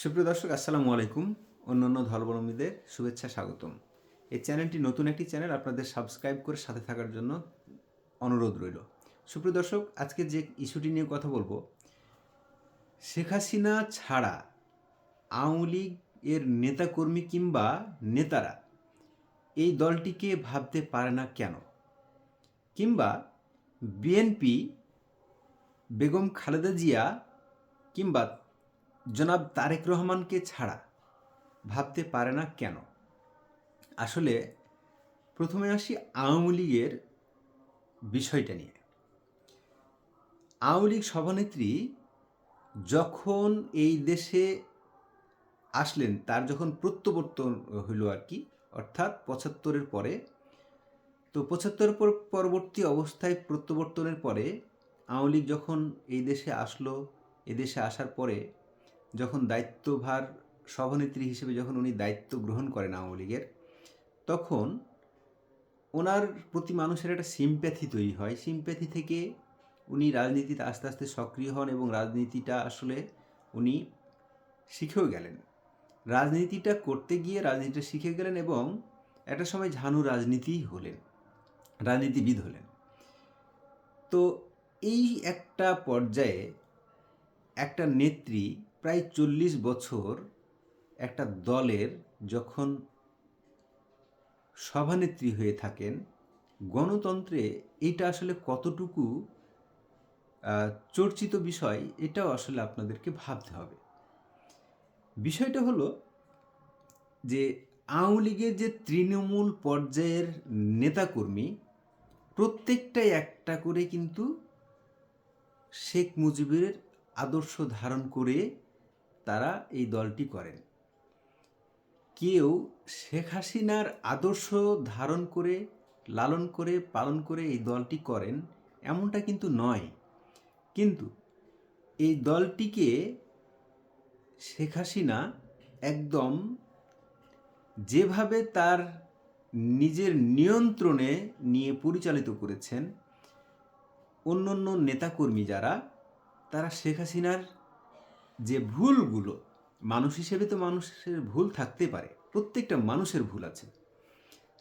সুপ্রিয় দর্শক, আসসালামু আলাইকুম। অন্যান্য ধর্মাবলম্বীদের শুভেচ্ছা, স্বাগতম। এই চ্যানেলটি নতুন একটি চ্যানেল, আপনাদের সাবস্ক্রাইব করে সাথে থাকার জন্য অনুরোধ রইল। সুপ্রিয় দর্শক, আজকে যে ইস্যুটি নিয়ে কথা বলবো, শেখ হাসিনা ছাড়া আওয়ামী লীগ এর নেতাকর্মী কিংবা নেতারা এই দলটিকে ভাবতে পারে না কেন, কিংবা বিএনপি বেগম খালেদা জিয়া কিংবা জনাব তারেক রহমানকে ছাড়া ভাবতে পারে না কেন। আসলে প্রথমে আসি আওয়ামী লীগের বিষয়টা নিয়ে। আওয়ামী লীগ সভানেত্রী যখন এই দেশে আসলেন, তার যখন প্রত্যাবর্তন হইল আর কি, অর্থাৎ ৭৫-এর পরে, তো ৭৫ পরবর্তী অবস্থায় প্রত্যাবর্তনের পরে আওয়ামী লীগ যখন এই দেশে আসলো, এদেশে আসার পরে যখন দায়িত্বভার সভানেত্রী হিসেবে যখন উনি দায়িত্ব গ্রহণ করেন আওয়ামী লীগের, তখন ওনার প্রতি মানুষের একটা সিম্প্যাথি তৈরি হয়। সিম্প্যাথি থেকে উনি রাজনীতিতে আস্তে আস্তে সক্রিয় হন এবং রাজনীতিটা আসলে উনি শিখেও গেলেন। রাজনীতিটা করতে গিয়ে রাজনীতিটা শিখে গেলেন এবং একটা সময় ঝানু রাজনীতিবিদ হলেন। তো এই একটা পর্যায়ে একটা নেত্রী প্রায় ৪০ বছর একটা দলের যখন সভানেত্রী হয়ে থাকেন, গণতন্ত্রে এটা আসলে কতটুকু চর্চিত বিষয়, এটাও আসলে আপনাদেরকে ভাবতে হবে। বিষয়টা হলো যে আওয়ামী লীগের যে তৃণমূল পর্যায়ের নেতাকর্মী, প্রত্যেকটাই একটা করে কিন্তু শেখ মুজিবের আদর্শ ধারণ করে তারা এই দলটি করেন। কেউ শেখ হাসিনার আদর্শ ধারণ করে, লালন করে, পালন করে এই দলটি করেন এমনটা কিন্তু নয়। কিন্তু এই দলটিকে শেখ হাসিনা একদম যেভাবে তার নিজের নিয়ন্ত্রণে নিয়ে পরিচালিত করেছেন, অন্য অন্য নেতাকর্মী যারা, তারা শেখ হাসিনার যে ভুলগুলো, মানুষ হিসেবে তো মানুষের ভুল থাকতে পারে, প্রত্যেকটা মানুষের ভুল আছে।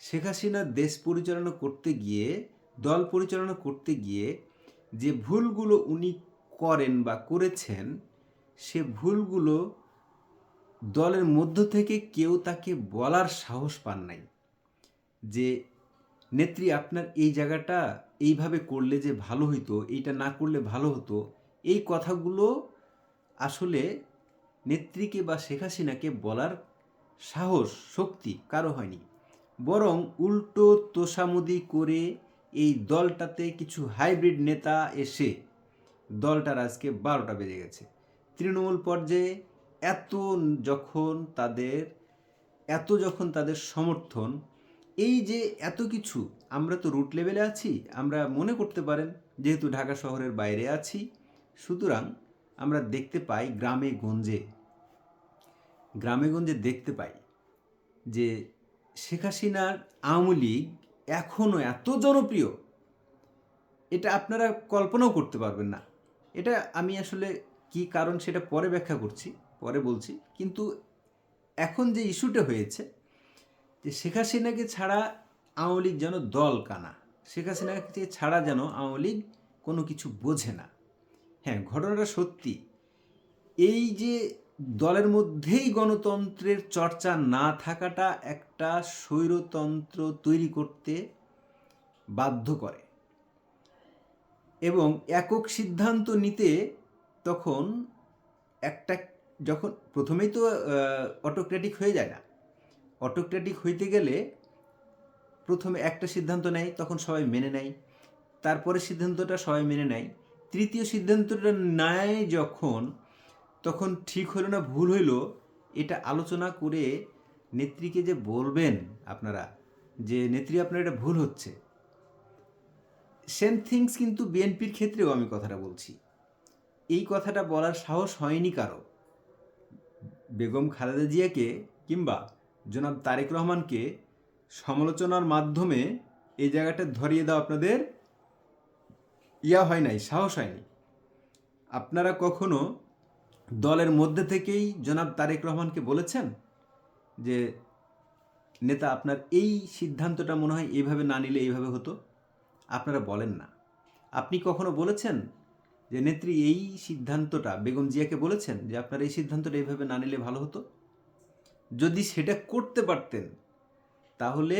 শেখ হাসিনা দেশ পরিচালনা করতে গিয়ে, দল পরিচালনা করতে গিয়ে যে ভুলগুলো উনি করেন বা করেছেন, সে ভুলগুলো দলের মধ্য থেকে কেউ তাকে বলার সাহস পান নাই যে নেত্রী, আপনার এই জায়গাটা এইভাবে করলে যে ভালো হতো, এইটা না করলে ভালো হতো। এই কথাগুলো আসলে নেত্রীকে বা শেখ হাসিনাকে বলার সাহস, শক্তি কারো হয়নি। বরং উল্টো তোষামোদি করে এই দলটাতে কিছু হাইব্রিড নেতা এসে দলটার আজকে ১২টা বেজে গেছে। তৃণমূল পর্যায়ে এত যখন তাদের সমর্থন, এই যে এত কিছু, আমরা তো রুট লেভেলে আছি, আমরা মনে করতে পারেন যেহেতু ঢাকা শহরের বাইরে আছি, সুতরাং আমরা দেখতে পাই গ্রামে গঞ্জে দেখতে পাই যে শেখ হাসিনার আওয়ামী লীগ এখনও এত জনপ্রিয়, এটা আপনারা কল্পনাও করতে পারবেন না। এটা আমি আসলে কি কারণ সেটা পরে ব্যাখ্যা করছি, পরে বলছি। কিন্তু এখন যে ইস্যুটা হয়েছে যে শেখ হাসিনাকে ছাড়া আওয়ামী লীগ যেন দল কানা, শেখ হাসিনাকে ছাড়া যেন আওয়ামী লীগ কোনো কিছু বোঝে না। হ্যাঁ, ঘটনাটা সত্যি। এই যে দলের মধ্যেই গণতন্ত্রের চর্চা না থাকাটা একটা স্বৈরতন্ত্র তৈরি করতে বাধ্য করে এবং একক সিদ্ধান্ত নিতে তখন একটা, যখন প্রথমেই তো অটোক্রেটিক হয়ে যায় না। অটোক্রেটিক হইতে গেলে প্রথমে একটা সিদ্ধান্ত নেয়, তখন সবাই মেনে নেয়, তারপরে সিদ্ধান্তটা সবাই মেনে নেয়, তৃতীয় সিদ্ধান্তটা নেয় যখন, তখন ঠিক হলো না ভুল হইল, এটা আলোচনা করে নেত্রীকে যে বলবেন আপনারা যে নেত্রী, আপনার এটা ভুল হচ্ছে। সেম থিংস কিন্তু বিএনপির ক্ষেত্রেও আমি কথাটা বলছি। এই কথাটা বলার সাহস হয়নি কারো। বেগম খালেদা জিয়াকে কিংবা জনাব তারেক রহমানকে সমালোচনার মাধ্যমে এই জায়গাটা ধরিয়ে দেওয়া আপনাদের হয় নাই, সাহস হয়নি। আপনারা কখনো দলের মধ্যে থেকেই জনাব তারেক রহমানকে বলেছেন যে নেতা আপনার এই সিদ্ধান্তটা মনে হয় এইভাবে না নিলে এইভাবে হতো? আপনারা বলেন না। আপনি কখনো বলেছেন যে নেত্রী এই সিদ্ধান্তটা বেগম জিয়াকে বলেছেন যে আপনার এই সিদ্ধান্তটা এইভাবে না নিলে ভালো হতো? যদি সেটা করতে পারতেন তাহলে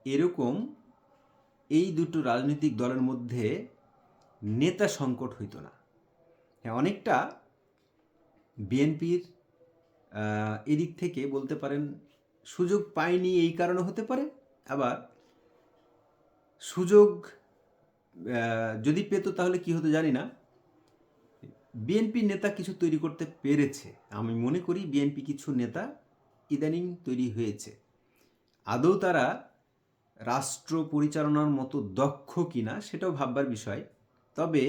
এরকম এই দুটো রাজনৈতিক দলের মধ্যে নেতা সংকট হইতো না। হ্যাঁ, অনেকটা বিএনপির এদিক থেকে বলতে পারেন সুযোগ পায়নি এই কারণে হতে পারে, আবার সুযোগ যদি পেত তাহলে কি হতো জানি না, বিএনপি নেতা কিছু তৈরি করতে পেরেছে। আমি মনে করি বিএনপি কিছু নেতা ইদানিং তৈরি হয়েছে। আদৌ তারা রাষ্ট্র পরিচালনার মতো দক্ষ কিনা সেটাও ভাববার বিষয়। তবে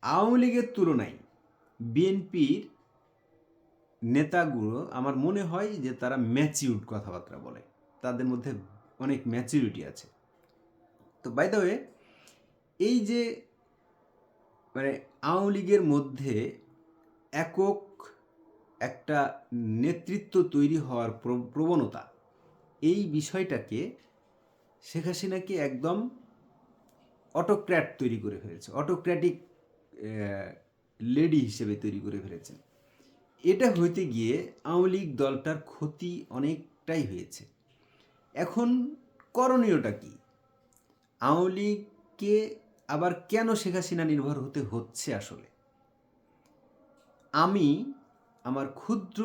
আওয়ামী লীগের তুলনায় বিএনপির নেতাগুলো আমার মনে হয় যে তারা ম্যাচিউরড কথাবার্তা বলে, তাদের মধ্যে অনেক ম্যাচিউরিটি আছে। তো বাই দ্য ওয়ে, এই যে মানে আওয়ামী লীগের মধ্যে একক একটা নেতৃত্ব তৈরি হওয়ার প্রবণতা, এই বিষয়টাকে শেখ হাসিনাকে একদম অটোক্র্যাট তৈরি করে ফেলেছে, অটোক্র্যাটিক লেডি হিসেবে তৈরি করে ফেলেছেন। এটা হইতে গিয়ে আওয়ামী লীগ দলটার ক্ষতি অনেকটাই হয়েছে। এখন করণীয়টা কি? আওয়ামী লীগকে আবার কেন শেখ হাসিনা নির্ভর হতে হচ্ছে? আসলে আমি আমার ক্ষুদ্র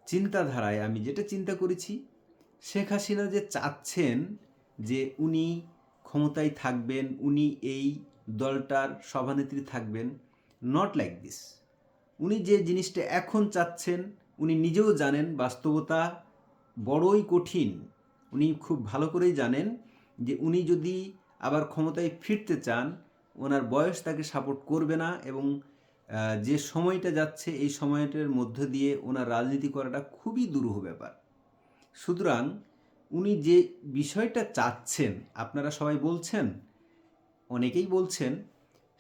চিন্তাধারায় আমি যেটা চিন্তা করেছি, শেখ হাসিনা যে চাচ্ছেন যে উনি ক্ষমতায় থাকবেন, উনি এই দলটার সভানেত্রী থাকবেন, নট লাইক দিস। উনি যে জিনিসটা এখন চাচ্ছেন উনি নিজেও জানেন বাস্তবতা বড়ই কঠিন। উনি খুব ভালো করেই জানেন যে উনি যদি আবার ক্ষমতায় ফিরতে চান ওনার বয়স তাকে সাপোর্ট করবে না, এবং যে সময়টা যাচ্ছে এই সময়টার মধ্যে দিয়ে ওনার রাজনীতি করাটা খুবই দুরূহ ব্যাপার। সুতরাং উনি যে বিষয়টা চাচ্ছেন, আপনারা সবাই বলছেন, অনেকেই বলছেন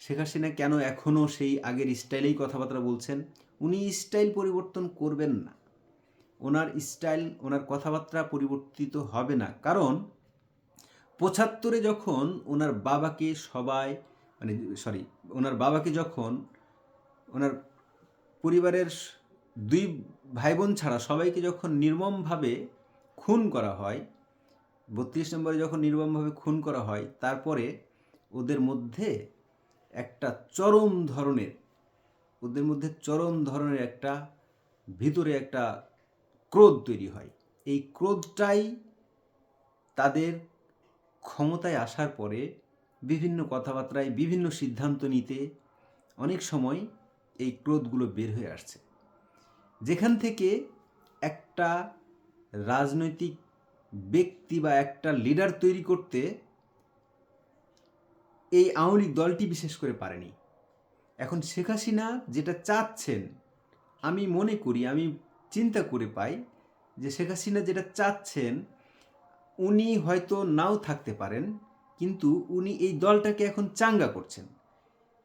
শেখ হাসিনা কেন এখনও সেই আগের স্টাইলেই কথাবার্তা বলছেন। উনি স্টাইল পরিবর্তন করবেন না, ওনার স্টাইল ওনার কথাবার্তা পরিবর্তিত হবে না। কারণ ৭৫-এ যখন ওনার বাবাকে সবাই ওনার বাবাকে যখন ওনার পরিবারের ২ ভাই বোন ছাড়া সবাইকে যখন নির্মমভাবে খুন করা হয়, ৩২ নম্বরে যখন নির্মমভাবে খুন করা হয়, তারপরে ওদের মধ্যে একটা চরম ধরনের একটা ভিতরে একটা ক্রোধ তৈরি হয়। এই ক্রোধটাই তাদের ক্ষমতায় আসার পরে বিভিন্ন কথাবার্তায় বিভিন্ন সিদ্ধান্ত নিতে অনেক সময় এই ক্রোধগুলো বের হয়ে আসছে, যেখান থেকে একটা রাজনৈতিক ব্যক্তি বা একটা লিডার তৈরি করতে এই আওয়ামী লীগ দলটি বিশেষ করে পারেনি। এখন শেখ হাসিনা যেটা চাচ্ছেন, আমি মনে করি, আমি চিন্তা করে পাই যে শেখ হাসিনা যেটা চাচ্ছেন উনি হয়তো নাও থাকতে পারেন, কিন্তু উনি এই দলটাকে এখন চাঙ্গা করছেন।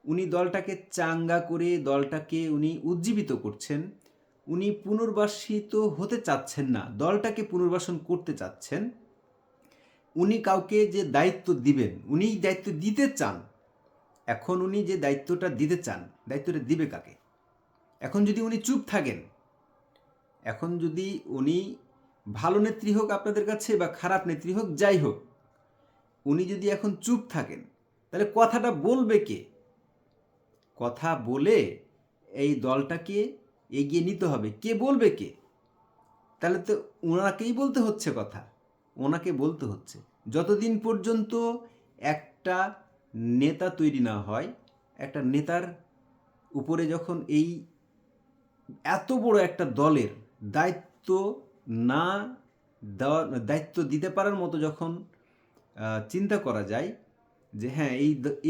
উনি দলটাকে চাঙ্গা করে দলটাকে উনি উজ্জীবিত করছেন। উনি পুনর্বাসিত হতে চাচ্ছেন না, দলটাকে পুনর্বাসন করতে চাচ্ছেন। উনি কাউকে যে দায়িত্ব দিবেন, উনি দায়িত্ব দিতে চান। এখন উনি যে দায়িত্বটা দিতে চান, দায়িত্বটা দিবে কাকে? এখন যদি উনি চুপ থাকেন, এখন যদি উনি ভালো নেত্রী হোক আপনাদের কাছে বা খারাপ নেত্রী হোক, যাই হোক, উনি যদি এখন চুপ থাকেন তাহলে কথাটা বলবে কে? কথা বলে এই দলটাকে এগিয়ে নিতে হবে, কে বলবে কে? তাহলে তো ওনাকেই বলতে হচ্ছে কথা, ওনাকে বলতে হচ্ছে। যতদিন পর্যন্ত একটা নেতা তৈরি না হয়, একটা নেতার উপরে যখন এই এত বড় একটা দলের দায়িত্ব না দেওয়া, দায়িত্ব দিতে পারার মতো যখন চিন্তা করা যায় যে হ্যাঁ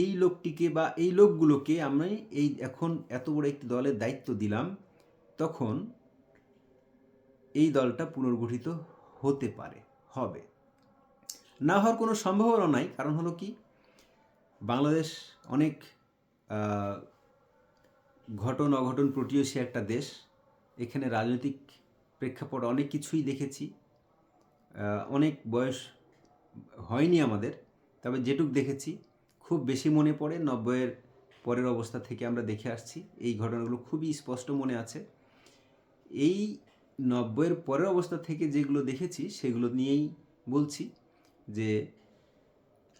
এই লোকটিকে বা এই লোকগুলোকে আমি এই এখন এত বড় একটি দলের দায়িত্ব দিলাম, তখন এই দলটা পুনর্গঠিত হতে পারে, হবে না হওয়ার কোনো সম্ভাবনা নাই। কারণ হলো কি, বাংলাদেশ অনেক ঘটন অঘটন প্রতিবেশী একটা দেশ। এখানে রাজনৈতিক প্রেক্ষাপট অনেক কিছুই দেখেছি। অনেক বয়স হয়নি আমাদের, তবে যেটুক দেখেছি খুব বেশি মনে পড়ে। 90-এর পরের অবস্থা থেকে আমরা দেখে আসছি, এই ঘটনাগুলো খুবই স্পষ্ট মনে আছে। এই 90-এর পরের অবস্থা থেকে যেগুলো দেখেছি সেগুলো নিয়েই বলছি যে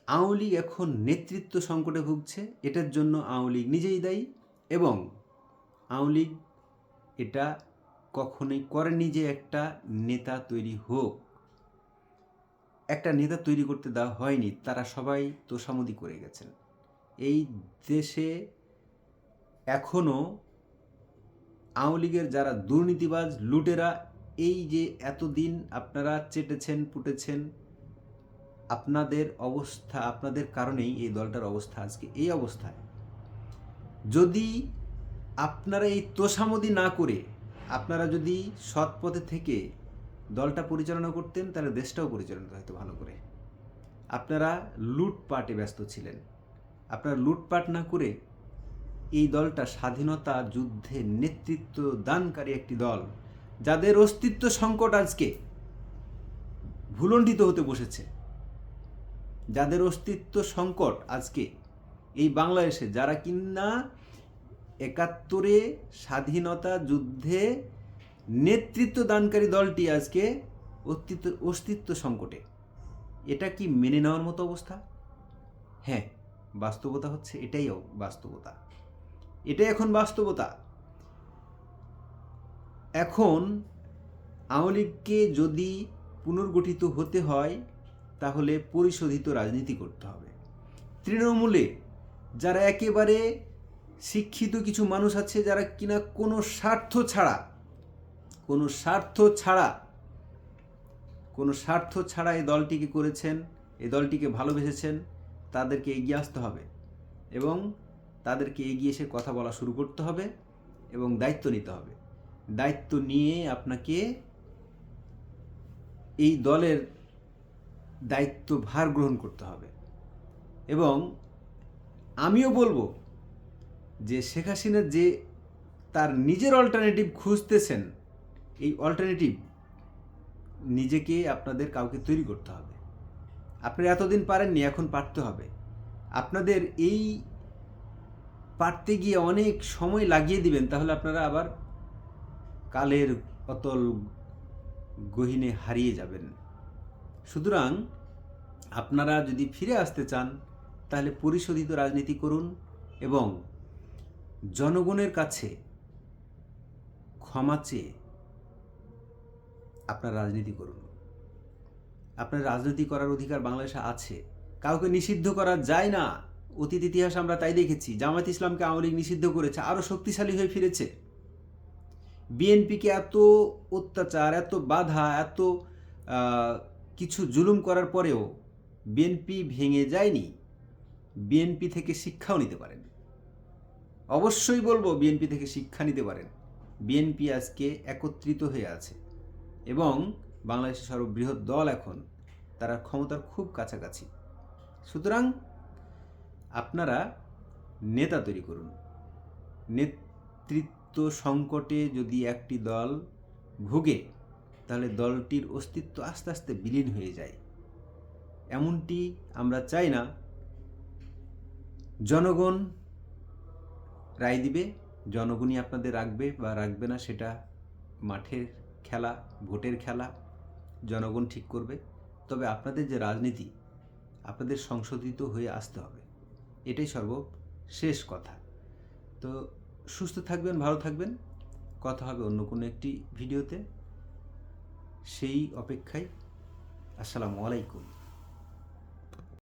আওয়ামী লীগ এখন নেতৃত্ব সংকটে ভুগছে। এটার জন্য আওয়ামী লীগ নিজেই দায়ী, এবং আওয়ামী লীগ এটা কখনোই করেনি যে একটা নেতা তৈরি হোক। একটা নেতা তৈরি করতে দেওয়া হয়নি, তারা সবাই তোষামোদি করে গেছেন। এই দেশে এখনও আওয়ামী লীগের যারা দুর্নীতিবাজ লুটেরা, এই যে এতদিন আপনারা চেটেছেন পুটেছেন, আপনাদের অবস্থা, আপনাদের কারণেই এই দলটার অবস্থা আজকে এই অবস্থায়। যদি আপনারা এই তোষামোদি না করে আপনারা যদি সৎ পথে থেকে দলটা পরিচালনা করতেন, তাহলে দেশটাও পরিচালনা হতো ভালো করে। আপনারা লুটপাটে ব্যস্ত ছিলেন। আপনারা লুটপাট না করে এই দলটা স্বাধীনতা যুদ্ধে নেতৃত্ব দানকারী একটি দল, যাদের অস্তিত্ব সংকট আজকে ভূলণ্ঠিত হতে বসেছে, যাদের অস্তিত্ব সংকট আজকে এই বাংলাদেশে, যারা কিনা ৭১-এ স্বাধীনতা যুদ্ধে নেতৃত্ব দানকারী দলটি আজকে অস্তিত্ব সংকটে। এটা কি মেনে নেওয়ার মতো অবস্থা? হ্যাঁ, বাস্তবতা হচ্ছে এটাই বাস্তবতা। এটাই এখন বাস্তবতা। এখন আওয়ামী লীগকে যদি পুনর্গঠিত হতে হয়, তাহলে পরিশোধিত রাজনীতি করতে হবে। তৃণমূলে যারা একেবারে শিক্ষিত কিছু মানুষ আছে, যারা কিনা কোনো স্বার্থ ছাড়া এই দলটিকে করেছেন, এই দলটিকে ভালোবেসেছেন, তাদেরকে এগিয়ে আসতে হবে এবং তাদেরকে এগিয়ে এসে কথা বলা শুরু করতে হবে এবং দায়িত্ব নিতে হবে। দায়িত্ব নিয়ে আপনাকে এই দলের দায়িত্ব ভার গ্রহণ করতে হবে। এবং আমিও বলবো যে শেখ হাসিনা যে তার নিজের অল্টারনেটিভ খুঁজতেছেন, এই অল্টারনেটিভ নিজেকে আপনাদের কাউকে তৈরি করতে হবে। আপনারা এতদিন পারেননি, এখন পারতে হবে। আপনাদের এই পারতে গিয়ে অনেক সময় লাগিয়ে দিবেন, তাহলে আপনারা আবার কালের অতল গহীনে হারিয়ে যাবেন। সুতরাং আপনারা যদি ফিরে আসতে চান, তাহলে পরিশোধিত রাজনীতি করুন এবং জনগণের কাছে ক্ষমা চেয়ে আপনার রাজনীতি করুন। আপনার রাজনীতি করার অধিকার বাংলাদেশে আছে, কাউকে নিষিদ্ধ করা যায় না। অতীত ইতিহাস আমরা তাই দেখেছি। জামায়াত ইসলামকে আওয়ামী লীগ নিষিদ্ধ করেছে, আরও শক্তিশালী হয়ে ফিরেছে। বিএনপিকে এত অত্যাচার, এত বাধা, এত কিছু জুলুম করার পরেও বিএনপি ভেঙে যায়নি। বিএনপি থেকে শিক্ষাও নিতে পারেন, অবশ্যই বলবো বিএনপি থেকে শিক্ষা নিতে পারেন। বিএনপি আজকে একত্রিত হয়ে আছে এবং বাংলাদেশের সর্ববৃহৎ দল এখন, তারা ক্ষমতার খুব কাছাকাছি। সুতরাং আপনারা নেতা তৈরি করুন। নেতৃত্ব সংকটে যদি একটি দল ভোগে, তাহলে দলটির অস্তিত্ব আস্তে আস্তে বিলীন হয়ে যায়। এমনটি আমরা চাই না। জনগণ রায় দিবে, জনগণই আপনাদের রাখবে বা রাখবে না, সেটা মাঠের খেলা, ভোটের খেলা, জনগণ ঠিক করবে। তবে আপনাদের যে রাজনীতি, আপনাদের সংশোধিত হয়ে আসতে হবে, এটাই সর্বশেষ কথা। তো সুস্থ থাকবেন, ভালো থাকবেন। কথা হবে অন্য কোনো একটি ভিডিওতে, সেই অপেক্ষায়। আসসালামু আলাইকুম।